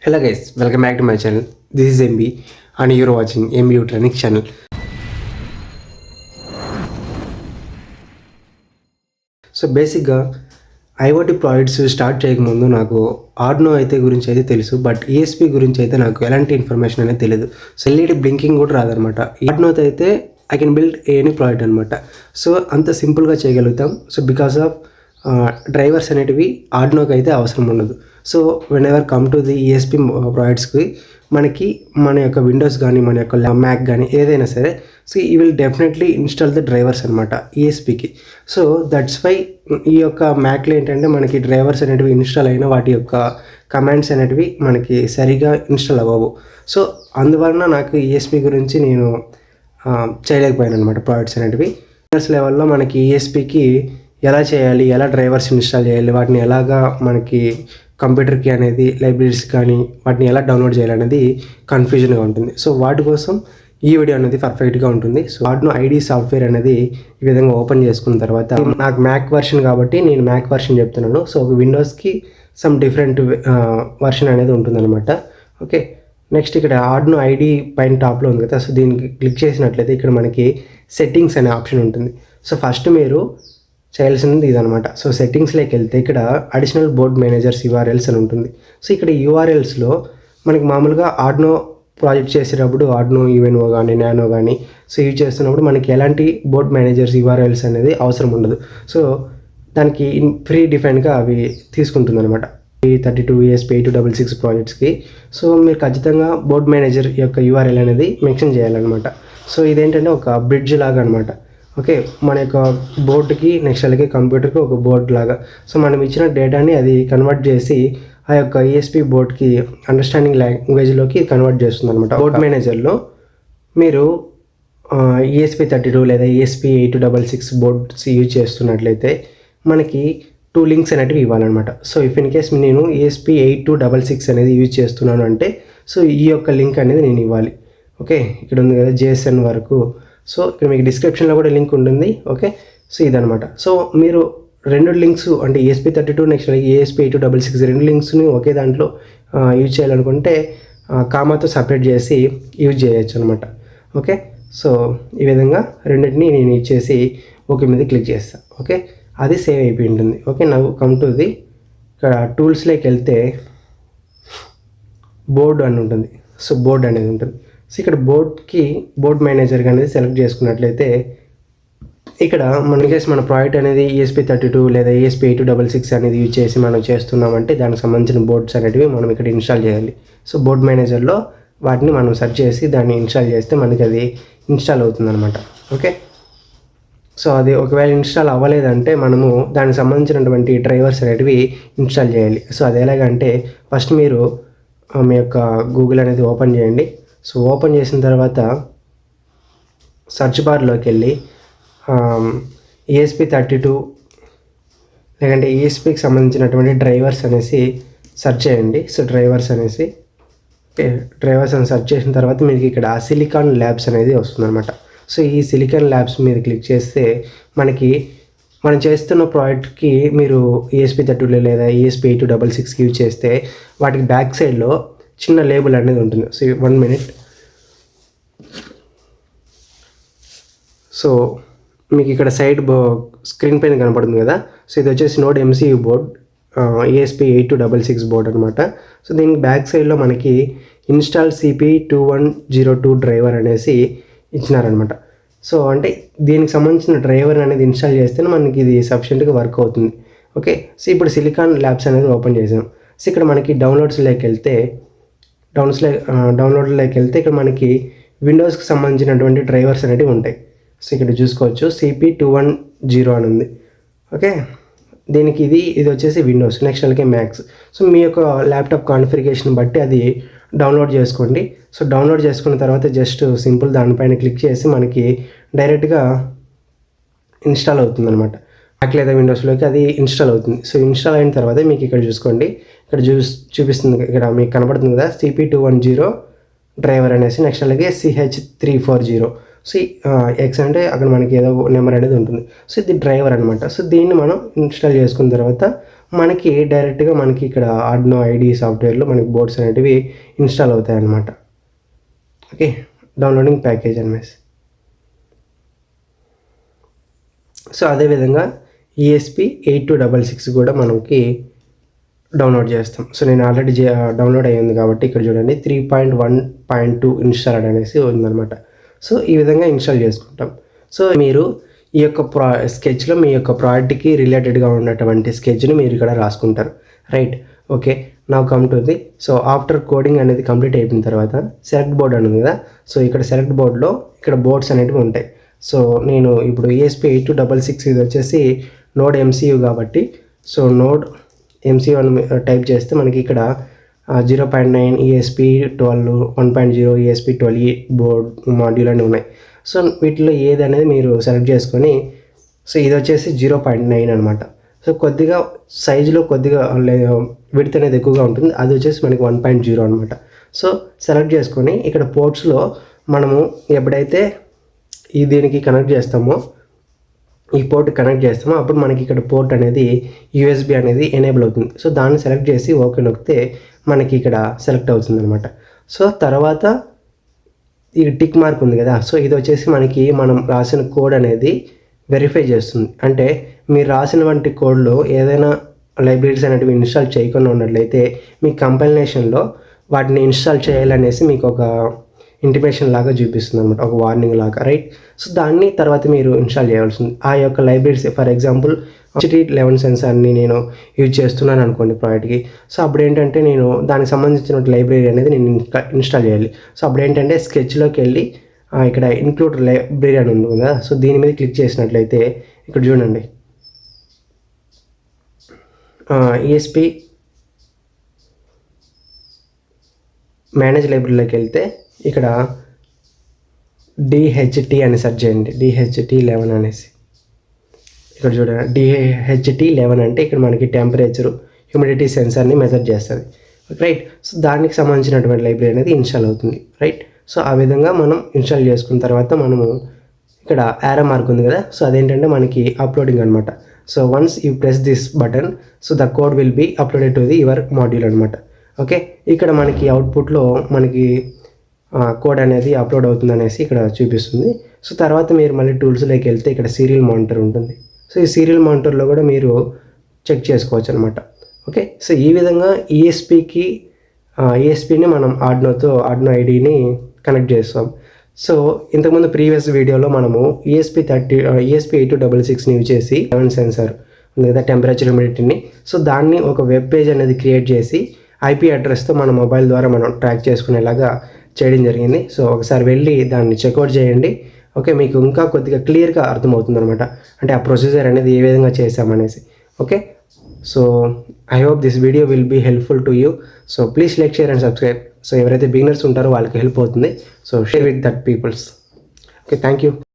Hello guys, welcome back to my channel. This is MB and you're watching MB Training channel. So బేసిక్గా IoT projects start చేయకముందు నాకు Arduino అయితే గురించి అయితే తెలుసు, బట్ ఈఎస్పీ గురించి అయితే నాకు ఎలాంటి ఇన్ఫర్మేషన్ అనేది తెలియదు. సో ఎల్ఈడి బ్లింకింగ్ కూడా రాదనమాట. ఆర్డినోతో అయితే I can build any project అనమాట. సో అంత సింపుల్గా చేయగలుగుతాం. సో బికాస్ ఆఫ్ డ్రైవర్స్ అనేటివి ఆర్డినోకి అయితే అవసరం ఉండదు. So whenever come to the ESP ప్రాజెక్ట్స్కి మనకి మన యొక్క విండోస్ కానీ మన యొక్క మ్యాక్ కానీ ఏదైనా సరే, సో ఈ will definitely install the drivers అనమాట ఈఎస్పీకి. సో దట్స్ వై ఈ యొక్క మ్యాక్లో ఏంటంటే మనకి డ్రైవర్స్ అనేటివి ఇన్స్టాల్ అయిన వాటి యొక్క కమాండ్స్ అనేటివి మనకి సరిగా ఇన్స్టాల్ అవ్వవు. సో అందువలన నాకు ఈఎస్పీ గురించి నేను చేయలేకపోయాను అనమాట. ప్రాజెక్ట్స్ అనేటివి లెవెల్లో మనకి ఈఎస్పీకి ఎలా చేయాలి, ఎలా డ్రైవర్స్ ఇన్స్టాల్ చేయాలి, వాటిని ఎలాగా మనకి కంప్యూటర్కి అనేది లైబ్రరీస్ కానీ వాటిని ఎలా డౌన్లోడ్ చేయాలనేది కన్ఫ్యూజన్గా ఉంటుంది. సో వాటి కోసం ఈ వీడియో అనేది పర్ఫెక్ట్గా ఉంటుంది. సో ఆర్డినో ఐడి సాఫ్ట్వేర్ అనేది ఈ విధంగా ఓపెన్ చేసుకున్న తర్వాత నాకు మ్యాక్ వర్షన్ కాబట్టి నేను మ్యాక్ వర్షన్ చెప్తున్నాను. సో విండోస్కి సమ్ డిఫరెంట్ వర్షన్ అనేది ఉంటుందన్నమాట. ఓకే, నెక్స్ట్ ఇక్కడ ఆర్డినో ఐడి పైన టాప్లో ఉంది కదా, సో దీనికి క్లిక్ చేసినట్లయితే ఇక్కడ మనకి సెట్టింగ్స్ అనే ఆప్షన్ ఉంటుంది. సో ఫస్ట్ మీరు చేయాల్సింది ఇదనమాట. సో సెట్టింగ్స్లోకి వెళ్తే ఇక్కడ అడిషనల్ బోర్డ్ మేనేజర్స్ యూఆర్ఎల్స్ అని ఉంటుంది. సో ఇక్కడ యూఆర్ఎల్స్లో మనకి మామూలుగా ఆర్డినో ప్రాజెక్ట్ చేసేటప్పుడు ఆర్డినో ఈవెన్ఓ కానీ నానో కానీ సో యూజ్ చేస్తున్నప్పుడు మనకి ఎలాంటి బోర్డ్ మేనేజర్స్ యూఆర్ఎల్స్ అనేది అవసరం ఉండదు. సో దానికి ప్రీ డిఫైన్గా అవి తీసుకుంటుంది అనమాట. 32 ESP8266 ప్రాజెక్ట్స్కి. సో మీరు ఖచ్చితంగా బోర్డ్ మేనేజర్ యొక్క యూఆర్ఎల్ అనేది మెన్షన్ చేయాలన్నమాట. సో ఇదేంటంటే ఒక బ్రిడ్జ్ లాగా అనమాట. ఓకే, మన యొక్క బోర్డుకి నెక్స్ట్ అలాగే కంప్యూటర్కి ఒక బోర్డ్ లాగా. సో మనం ఇచ్చిన డేటాని అది కన్వర్ట్ చేసి ఆ యొక్క ఈఎస్పీ బోర్డ్కి అండర్స్టాండింగ్ లాంగ్వేజ్లోకి కన్వర్ట్ చేస్తుంది అనమాట. బోర్డ్ మేనేజర్లో మీరు ESP32 లేదా ESP8266 బోర్డ్స్ యూజ్ చేస్తున్నట్లయితే మనకి 2 లింక్స్ అనేటివి ఇవ్వాలన్నమాట. సో ఇఫ్ ఇన్ కేస్ నేను ESP8266 అనేది యూజ్ చేస్తున్నాను అంటే సో ఈ యొక్క లింక్ అనేది నేను ఇవ్వాలి. ఓకే, ఇక్కడ ఉంది కదా JSN వరకు. సో ఇక్కడ మీకు డిస్క్రిప్షన్లో కూడా లింక్ ఉంటుంది. ఓకే, సో ఇదనమాట. సో మీరు 2 లింక్స్ అంటే ESP32 నెక్స్ట్ ESP8266 2 లింక్స్ని ఒకే దాంట్లో యూజ్ చేయాలనుకుంటే కామాతో సపరేట్ చేసి యూజ్ చేయొచ్చు అనమాట. ఓకే, సో ఈ విధంగా రెండింటిని నేను ఇచ్చేసి ఓకే మీద క్లిక్ చేస్తాను. ఓకే, అది సేవ్ అయిపోయి ఉంటుంది. ఓకే, నాకు కమ్ టు ది ఇక్కడ టూల్స్లోకి వెళ్తే బోర్డు అని ఉంటుంది. సో బోర్డ్ అనేది ఉంటుంది. సో ఇక్కడ బోర్డ్కి బోర్డ్ మేనేజర్ అనేది సెలెక్ట్ చేసుకున్నట్లయితే ఇక్కడ మన ప్రాజెక్ట్ అనేది ESP32 లేదా ESP8266 అనేది యూజ్ చేసి మనం చేస్తున్నామంటే దానికి సంబంధించిన బోర్డ్స్ అనేటివి మనం ఇక్కడ ఇన్స్టాల్ చేయాలి. సో బోర్డ్ మేనేజర్లో వాటిని మనం సెర్చ్ చేసి దాన్ని ఇన్స్టాల్ చేస్తే మనకి అది ఇన్స్టాల్ అవుతుంది అనమాట. ఓకే, సో అది ఒకవేళ ఇన్స్టాల్ అవ్వలేదంటే మనము దానికి సంబంధించినటువంటి డ్రైవర్స్ అనేటివి ఇన్స్టాల్ చేయాలి. సో అది ఎలాగంటే ఫస్ట్ మీరు మీ యొక్క గూగుల్ అనేది ఓపెన్ చేయండి. సో ఓపెన్ చేసిన తర్వాత సెర్చ్ బార్లోకి వెళ్ళి ESP32 లేదంటే ESPకి సంబంధించినటువంటి డ్రైవర్స్ అనేసి సెర్చ్ చేయండి. సో డ్రైవర్స్ అనేసి డ్రైవర్స్ అని సెర్చ్ చేసిన తర్వాత మీకు ఇక్కడ సిలికాన్ ల్యాబ్స్ అనేది వస్తుందన్నమాట. సో ఈ సిలికాన్ ల్యాబ్స్ మీద క్లిక్ చేస్తే మనకి మనం చేస్తున్న ప్రాజెక్ట్కి మీరు ESP32 లేదా ESP8266 యూజ్ చేస్తే వాటికి బ్యాక్ సైడ్లో చిన్న లేబుల్ అనేది ఉంటుంది. So 1 minute. సో మీకు ఇక్కడ సైడ్ స్క్రీన్ పైన కనపడుతుంది కదా. సో ఇది వచ్చేసి node MCU board ESP8266 board అనమాట. సో దీనికి బ్యాక్ సైడ్లో మనకి ఇన్స్టాల్ CP2102 డ్రైవర్ అనేసి ఇచ్చినారనమాట. సో అంటే దీనికి సంబంధించిన డ్రైవర్ అనేది ఇన్స్టాల్ చేస్తేనే మనకి ఇది సఫిషియెంట్గా వర్క్ అవుతుంది. ఓకే, సో ఇప్పుడు సిలికాన్ ల్యాబ్స్ అనేది ఓపెన్ చేసాం. సో ఇక్కడ మనకి డౌన్లోడ్స్లోకి వెళ్తే ఇక్కడ మనకి విండోస్కి సంబంధించినటువంటి డ్రైవర్స్ అనేవి ఉంటాయి. సో ఇక్కడ చూసుకోవచ్చు CP210 అని ఉంది. ఓకే, దీనికి ఇది వచ్చేసి విండోస్, నెక్స్ట్ అలాగే మ్యాక్స్. సో మీ యొక్క ల్యాప్టాప్ కాన్ఫిగరేషన్ బట్టి అది డౌన్లోడ్ చేసుకోండి. సో డౌన్లోడ్ చేసుకున్న తర్వాత జస్ట్ సింపుల్ దానిపైన క్లిక్ చేసి మనకి డైరెక్ట్గా ఇన్స్టాల్ అవుతుంది అనమాట. మ్యాక్ లేదా విండోస్లోకి అది ఇన్స్టాల్ అవుతుంది. సో ఇన్స్టాల్ అయిన తర్వాత మీకు ఇక్కడ చూసుకోండి, ఇక్కడ చూపిస్తుంది, ఇక్కడ మీకు కనబడుతుంది కదా CP210 డ్రైవర్ అనేసి, నెక్స్ట్ అలాగే CH340. సో ఎక్స్ అంటే అక్కడ మనకి ఏదో నెంబర్ అనేది ఉంటుంది. సో ఇది డ్రైవర్ అనమాట. సో దీన్ని మనం ఇన్స్టాల్ చేసుకున్న తర్వాత మనకి డైరెక్ట్గా మనకి ఇక్కడ ఆర్డినో ఐడి సాఫ్ట్వేర్లో మనకి బోర్డ్స్ అనేటివి ఇన్స్టాల్ అవుతాయి అన్నమాట. ఓకే, డౌన్లోడింగ్ ప్యాకేజ్ ఎన్ఎస్. సో అదేవిధంగా ESP8266 కూడా మనకి డౌన్లోడ్ చేస్తాం. సో నేను ఆల్రెడీ డౌన్లోడ్ అయ్యింది కాబట్టి ఇక్కడ చూడండి 3.1.2 ఇన్స్టాల్డ్ అనేసి ఉందన్నమాట. సో ఈ విధంగా ఇన్స్టాల్ చేసుకుంటాం. సో మీరు ఈ యొక్క స్కెచ్లో మీ యొక్క ప్రాజెక్ట్కి రిలేటెడ్గా ఉన్నటువంటి స్కెచ్ని మీరు ఇక్కడ రాసుకుంటారు. Right, okay. నా come to the. So after coding అనేది కంప్లీట్ అయిపోయిన తర్వాత సెలెక్ట్ బోర్డ్ అని ఉంది కదా. సో ఇక్కడ సెలెక్ట్ బోర్డ్లో ఇక్కడ బోర్డ్స్ అనేవి ఉంటాయి. సో నేను ఇప్పుడు ESP8266 ఇది వచ్చేసి నోడ్ MCU కాబట్టి సో నోడ్ MCU అని టైప్ చేస్తే మనకి ఇక్కడ 0.9 ESP12 1.0 ESP12 బోర్డ్ మాడ్యూల్ అని ఉన్నాయి. సో వీటిలో ఏది అనేది మీరు సెలెక్ట్ చేసుకొని, సో ఇది వచ్చేసి 0.9 అనమాట. సో కొద్దిగా సైజులో కొద్దిగా విడ్త్ అనేది ఎక్కువగా ఉంటుంది. అది వచ్చేసి మనకి 1.0 అనమాట. సో సెలెక్ట్ చేసుకొని ఇక్కడ పోర్ట్స్లో మనము ఎప్పుడైతే దీనికి కనెక్ట్ చేస్తామో, ఈ పోర్ట్ కనెక్ట్ చేస్తామో అప్పుడు మనకి ఇక్కడ పోర్ట్ అనేది USB అనేది ఎనేబుల్ అవుతుంది. సో దాన్ని సెలెక్ట్ చేసి ఓకే నొక్కితే మనకి ఇక్కడ సెలెక్ట్ అవుతుంది అనమాట. సో తర్వాత ఈ టిక్ మార్క్ ఉంది కదా. సో ఇది వచ్చేసి మనకి మనం రాసిన కోడ్ అనేది వెరిఫై చేస్తుంది. అంటే మీరు రాసినటువంటి కోడ్లో ఏదైనా లైబ్రరీస్ అనేటివి ఇన్స్టాల్ చేయకుండా ఉన్నట్లయితే మీ కంపైలేషన్లో వాటిని ఇన్స్టాల్ చేయాలనేసి మీకు ఒక ఇంటిమేషన్ లాగా చూపిస్తుంది అనమాట, ఒక వార్నింగ్ లాగా. రైట్, సో దాన్ని తర్వాత మీరు ఇన్స్టాల్ చేయాల్సింది. ఆ యొక్క లైబ్రరీస్ ఫర్ ఎగ్జాంపుల్ HT11 సెన్సార్ని నేను యూజ్ చేస్తున్నాను అనుకోండి ప్రాజెక్ట్కి. సో అప్పుడు ఏంటంటే నేను దానికి సంబంధించిన లైబ్రరీ అనేది నేను ఇన్స్టాల్ చేయాలి. సో అప్పుడు ఏంటంటే స్కెచ్లోకి వెళ్ళి ఇక్కడ ఇంక్లూడ్ లైబ్రరీ అని ఉంది కదా. సో దీని మీద క్లిక్ చేసినట్లయితే ఇక్కడ చూడండి ESP మేనేజ్ లైబ్రరీలోకి వెళ్తే ఇక్కడ DHT అని సెర్చ్ చేయండి. DHT11 అనేసి ఇక్కడ చూడండి. DHT11 అంటే ఇక్కడ మనకి టెంపరేచరు హ్యూమిడిటీ సెన్సార్ని మెజర్ చేస్తుంది. రైట్, సో దానికి సంబంధించినటువంటి లైబ్రరీ అనేది ఇన్స్టాల్ అవుతుంది. రైట్, సో ఆ విధంగా మనం ఇన్స్టాల్ చేసుకున్న తర్వాత మనము ఇక్కడ యారో మార్క్ ఉంది కదా. సో అదేంటంటే మనకి అప్లోడింగ్ అనమాట. So once you press this button so the code will be uploaded to the your module అనమాట. ఓకే, ఇక్కడ మనకి అవుట్పుట్లో మనకి కోడ్ అనేది అప్లోడ్ అవుతుంది అనేసి ఇక్కడ చూపిస్తుంది. సో తర్వాత మీరు మళ్ళీ టూల్స్లోకి వెళ్తే ఇక్కడ సీరియల్ మానిటర్ ఉంటుంది. సో ఈ సీరియల్ మానిటర్లో కూడా మీరు చెక్ చేసుకోవచ్చు అనమాట. ఓకే, సో ఈ విధంగా ESPని మనం ఆర్డినో ఐడిని కనెక్ట్ చేస్తాం. సో ఇంతకుముందు ప్రీవియస్ వీడియోలో మనము ESP8266ని యూజ్ చేసి 11 సెన్సార్ ఉంది కదా, టెంపరేచర్ హ్యూమిడిటీని. సో దాన్ని ఒక వెబ్ పేజ్ అనేది క్రియేట్ చేసి IP అడ్రస్తో మన మొబైల్ ద్వారా మనం ట్రాక్ చేసుకునేలాగా చేయడం జరిగింది. సో ఒకసారి వెళ్ళి దాన్ని చెక్అవుట్ చేయండి. ఓకే, మీకు ఇంకా కొద్దిగా క్లియర్గా అర్థమవుతుంది అనమాట, అంటే ఆ ప్రొసీజర్ అనేది ఏ విధంగా చేసామనేసి. Okay, so I hope this video will be helpful to you. So please like, share and subscribe. So ఎవరైతే బిగినర్స్ ఉంటారో వాళ్ళకి హెల్ప్ అవుతుంది. So share with that peoples. Okay, thank you.